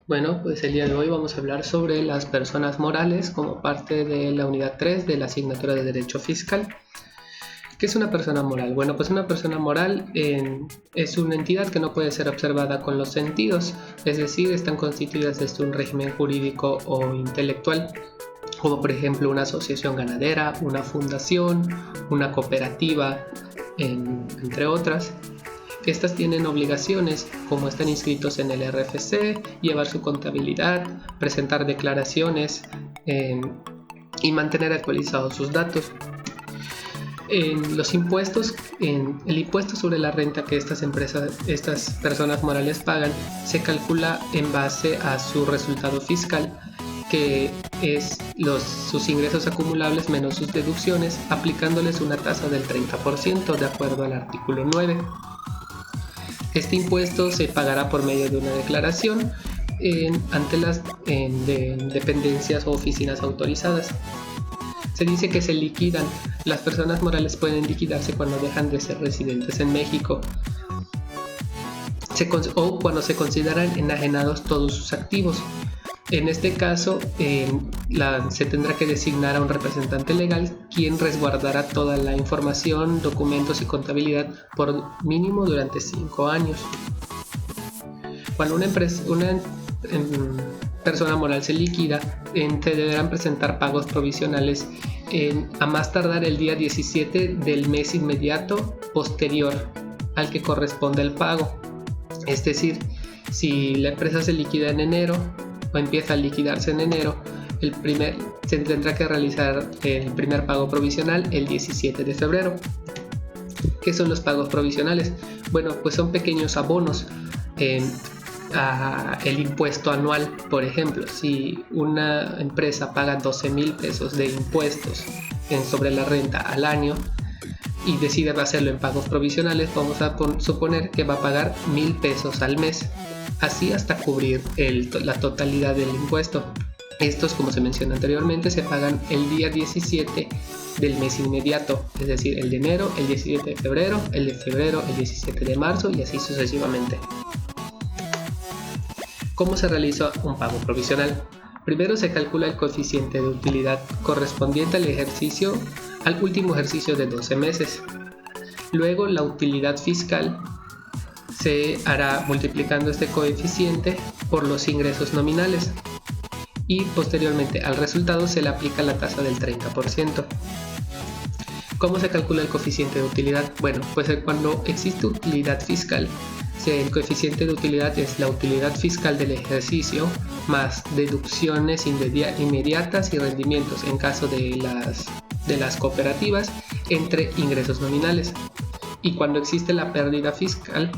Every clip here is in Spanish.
Bueno, pues el día de hoy vamos a hablar sobre las personas morales como parte de la unidad 3 de la asignatura de Derecho Fiscal. ¿Qué es una persona moral? Bueno, pues una persona moral es una entidad que no puede ser observada con los sentidos, es decir, están constituidas desde un régimen jurídico o intelectual, como por ejemplo una asociación ganadera, una fundación, una cooperativa, entre otras. Estas tienen obligaciones, como están inscritos en el RFC, llevar su contabilidad, presentar declaraciones y mantener actualizados sus datos. Los impuestos, el impuesto sobre la renta que estas personas morales pagan, se calcula en base a su resultado fiscal, que es sus ingresos acumulables menos sus deducciones, aplicándoles una tasa del 30% de acuerdo al artículo 9. Este impuesto se pagará por medio de una declaración ante las dependencias o oficinas autorizadas. Se dice que se liquidan. Las personas morales pueden liquidarse cuando dejan de ser residentes en México o cuando se consideran enajenados todos sus activos. En este caso, se tendrá que designar a un representante legal quien resguardará toda la información, documentos y contabilidad por mínimo durante 5 años. Cuando una persona moral se liquida, se deberán presentar pagos provisionales a más tardar el día 17 del mes inmediato posterior al que corresponde el pago. Es decir, si la empresa se liquida en enero o empieza a liquidarse en enero, se tendrá que realizar el primer pago provisional el 17 de febrero. ¿Qué son los pagos provisionales? Bueno, pues son pequeños abonos a el impuesto anual. Por ejemplo, si una empresa paga 12,000 pesos de impuestos sobre la renta al año y decide hacerlo en pagos provisionales, vamos a suponer que va a pagar 1,000 pesos al mes, así hasta cubrir la totalidad del impuesto. Estos, como se mencionó anteriormente, se pagan el día 17 del mes inmediato, es decir, el de enero, el 17 de febrero, el de febrero, el 17 de marzo y así sucesivamente. ¿Cómo se realiza un pago provisional? Primero se calcula el coeficiente de utilidad correspondiente al último ejercicio de 12 meses. Luego la utilidad fiscal se hará multiplicando este coeficiente por los ingresos nominales y posteriormente al resultado se le aplica la tasa del 30%. ¿Cómo se calcula el coeficiente de utilidad? Bueno, pues cuando existe utilidad fiscal, el coeficiente de utilidad es la utilidad fiscal del ejercicio más deducciones inmediatas y rendimientos en caso de las cooperativas entre ingresos nominales. Y cuando existe la pérdida fiscal,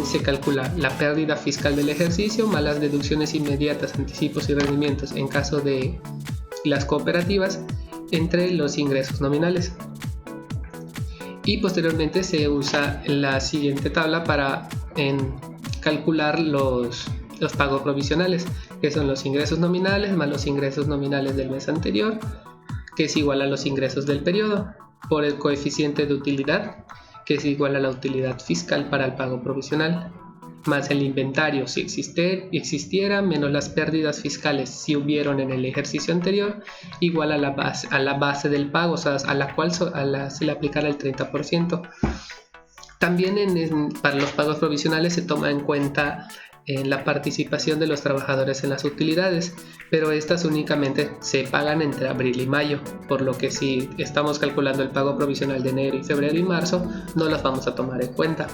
se calcula la pérdida fiscal del ejercicio más las deducciones inmediatas, anticipos y rendimientos en caso de las cooperativas entre los ingresos nominales. Y posteriormente se usa la siguiente tabla para calcular los pagos provisionales, que son los ingresos nominales más los ingresos nominales del mes anterior, que es igual a los ingresos del periodo, por el coeficiente de utilidad, que es igual a la utilidad fiscal para el pago provisional, más el inventario si existiera, menos las pérdidas fiscales si hubieron en el ejercicio anterior, igual a la base del pago, o sea, a la cual se le aplicará el 30%. También para los pagos provisionales se toma en cuenta la participación de los trabajadores en las utilidades, pero estas únicamente se pagan entre abril y mayo, por lo que si estamos calculando el pago provisional de enero y febrero y marzo, no las vamos a tomar en cuenta.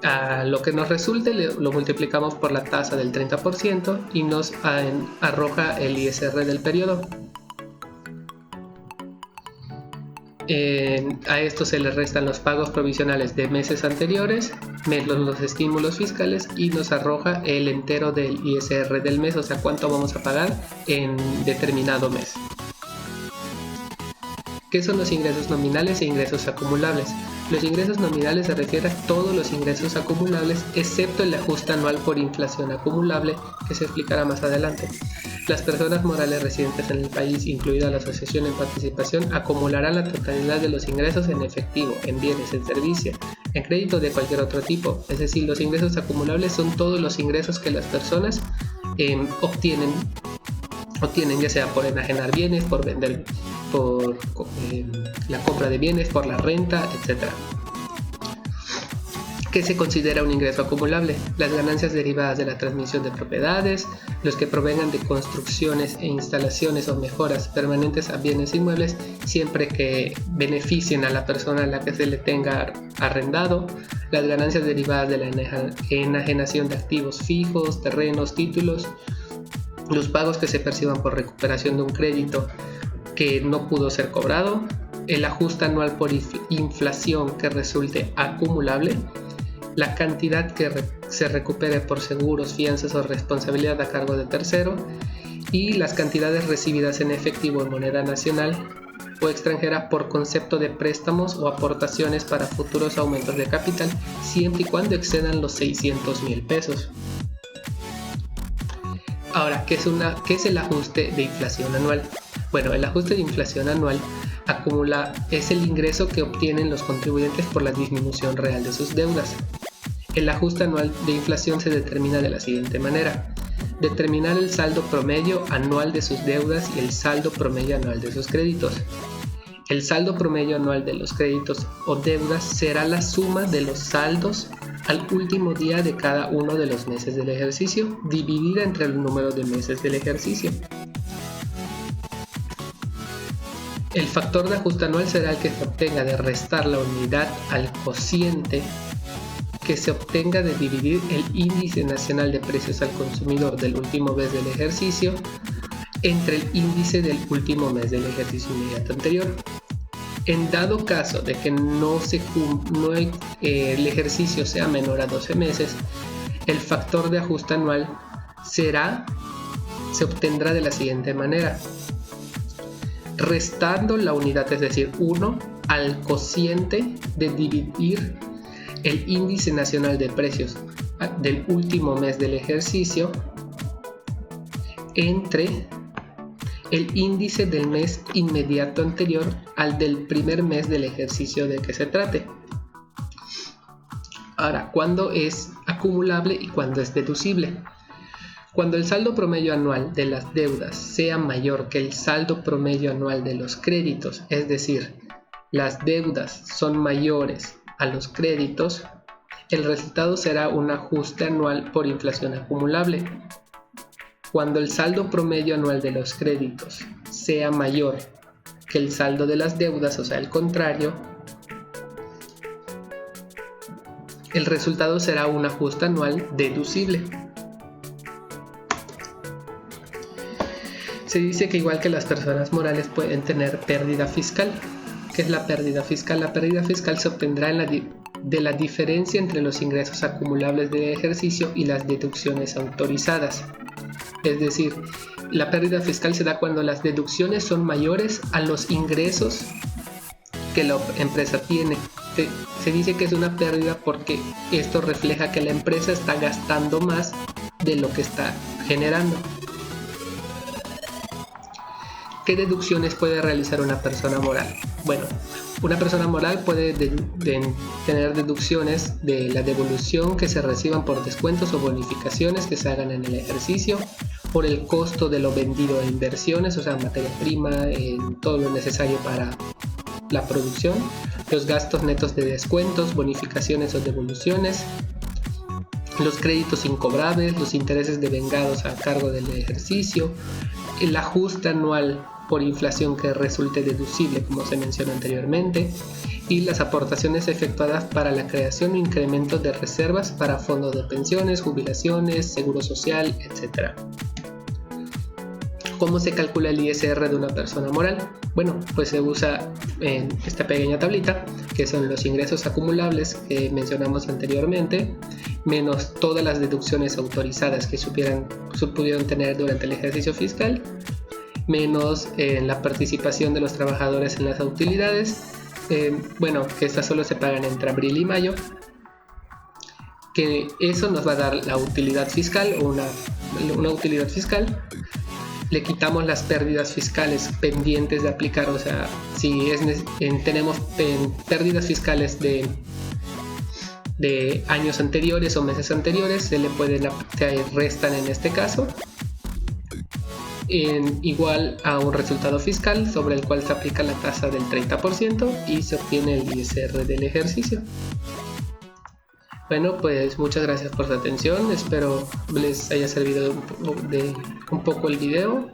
A lo que nos resulte lo multiplicamos por la tasa del 30% y nos arroja el ISR del periodo. A esto se le restan los pagos provisionales de meses anteriores, menos los estímulos fiscales y nos arroja el entero del ISR del mes, o sea, cuánto vamos a pagar en determinado mes. ¿Qué son los ingresos nominales e ingresos acumulables? Los ingresos nominales se refiere a todos los ingresos acumulables excepto el ajuste anual por inflación acumulable, que se explicará más adelante. Las personas morales residentes en el país, incluida la asociación en participación, acumularán la totalidad de los ingresos en efectivo, en bienes, en servicio, en crédito de cualquier otro tipo. Es decir, los ingresos acumulables son todos los ingresos que las personas obtienen ya sea por enajenar bienes, por vender, por la compra de bienes, por la renta, etc. ¿Qué se considera un ingreso acumulable? Las ganancias derivadas de la transmisión de propiedades, los que provengan de construcciones e instalaciones o mejoras permanentes a bienes inmuebles, siempre que beneficien a la persona a la que se le tenga arrendado, las ganancias derivadas de la enajenación de activos fijos, terrenos, títulos, los pagos que se perciban por recuperación de un crédito que no pudo ser cobrado, el ajuste anual por inflación que resulte acumulable, la cantidad que se recupere por seguros, fianzas o responsabilidad a cargo de tercero, y las cantidades recibidas en efectivo en moneda nacional o extranjera por concepto de préstamos o aportaciones para futuros aumentos de capital, siempre y cuando excedan los 600,000 pesos. Ahora, ¿qué es el ajuste de inflación anual? Bueno, el ajuste de inflación anual es el ingreso que obtienen los contribuyentes por la disminución real de sus deudas. El ajuste anual de inflación se determina de la siguiente manera: determinar el saldo promedio anual de sus deudas y el saldo promedio anual de sus créditos. El saldo promedio anual de los créditos o deudas será la suma de los saldos al último día de cada uno de los meses del ejercicio, dividida entre el número de meses del ejercicio. El factor de ajuste anual será el que se obtenga de restar la unidad al cociente que se obtenga de dividir el índice nacional de precios al consumidor del último mes del ejercicio entre el índice del último mes del ejercicio inmediato anterior. En dado caso de que el ejercicio sea menor a 12 meses, el factor de ajuste anual se obtendrá de la siguiente manera: restando la unidad, es decir, 1, al cociente de dividir el índice nacional de precios del último mes del ejercicio entre el índice del mes inmediato anterior al del primer mes del ejercicio de que se trate. Ahora, ¿cuándo es acumulable y cuándo es deducible? Cuando el saldo promedio anual de las deudas sea mayor que el saldo promedio anual de los créditos, es decir, las deudas son mayores a los créditos, el resultado será un ajuste anual por inflación acumulable. Cuando el saldo promedio anual de los créditos sea mayor que el saldo de las deudas, o sea, el contrario, el resultado será un ajuste anual deducible. Se dice que igual que las personas morales pueden tener pérdida fiscal. ¿Qué es la pérdida fiscal? La pérdida fiscal se obtendrá de la diferencia entre los ingresos acumulables del ejercicio y las deducciones autorizadas. Es decir, la pérdida fiscal se da cuando las deducciones son mayores a los ingresos que la empresa tiene. Se dice que es una pérdida porque esto refleja que la empresa está gastando más de lo que está generando. ¿Qué deducciones puede realizar una persona moral? Bueno, una persona moral puede tener deducciones de la devolución que se reciban por descuentos o bonificaciones que se hagan en el ejercicio, por el costo de lo vendido en inversiones, o sea, materia prima, todo lo necesario para la producción, los gastos netos de descuentos, bonificaciones o devoluciones, los créditos incobrables, los intereses devengados a cargo del ejercicio, el ajuste anual por inflación que resulte deducible, como se mencionó anteriormente, y las aportaciones efectuadas para la creación o incremento de reservas para fondos de pensiones, jubilaciones, seguro social, etc. ¿Cómo se calcula el ISR de una persona moral? Bueno, pues se usa en esta pequeña tablita, que son los ingresos acumulables que mencionamos anteriormente, menos todas las deducciones autorizadas que pudieron tener durante el ejercicio fiscal, menos la participación de los trabajadores en las utilidades, que estas solo se pagan entre abril y mayo, que eso nos va a dar la utilidad fiscal o una utilidad fiscal. Le quitamos las pérdidas fiscales pendientes de aplicar, o sea, si tenemos pérdidas fiscales de años anteriores o meses anteriores se restan en este caso igual a un resultado fiscal sobre el cual se aplica la tasa del 30% y se obtiene el ISR del ejercicio. Bueno, pues muchas gracias por su atención, espero les haya servido un poco el video.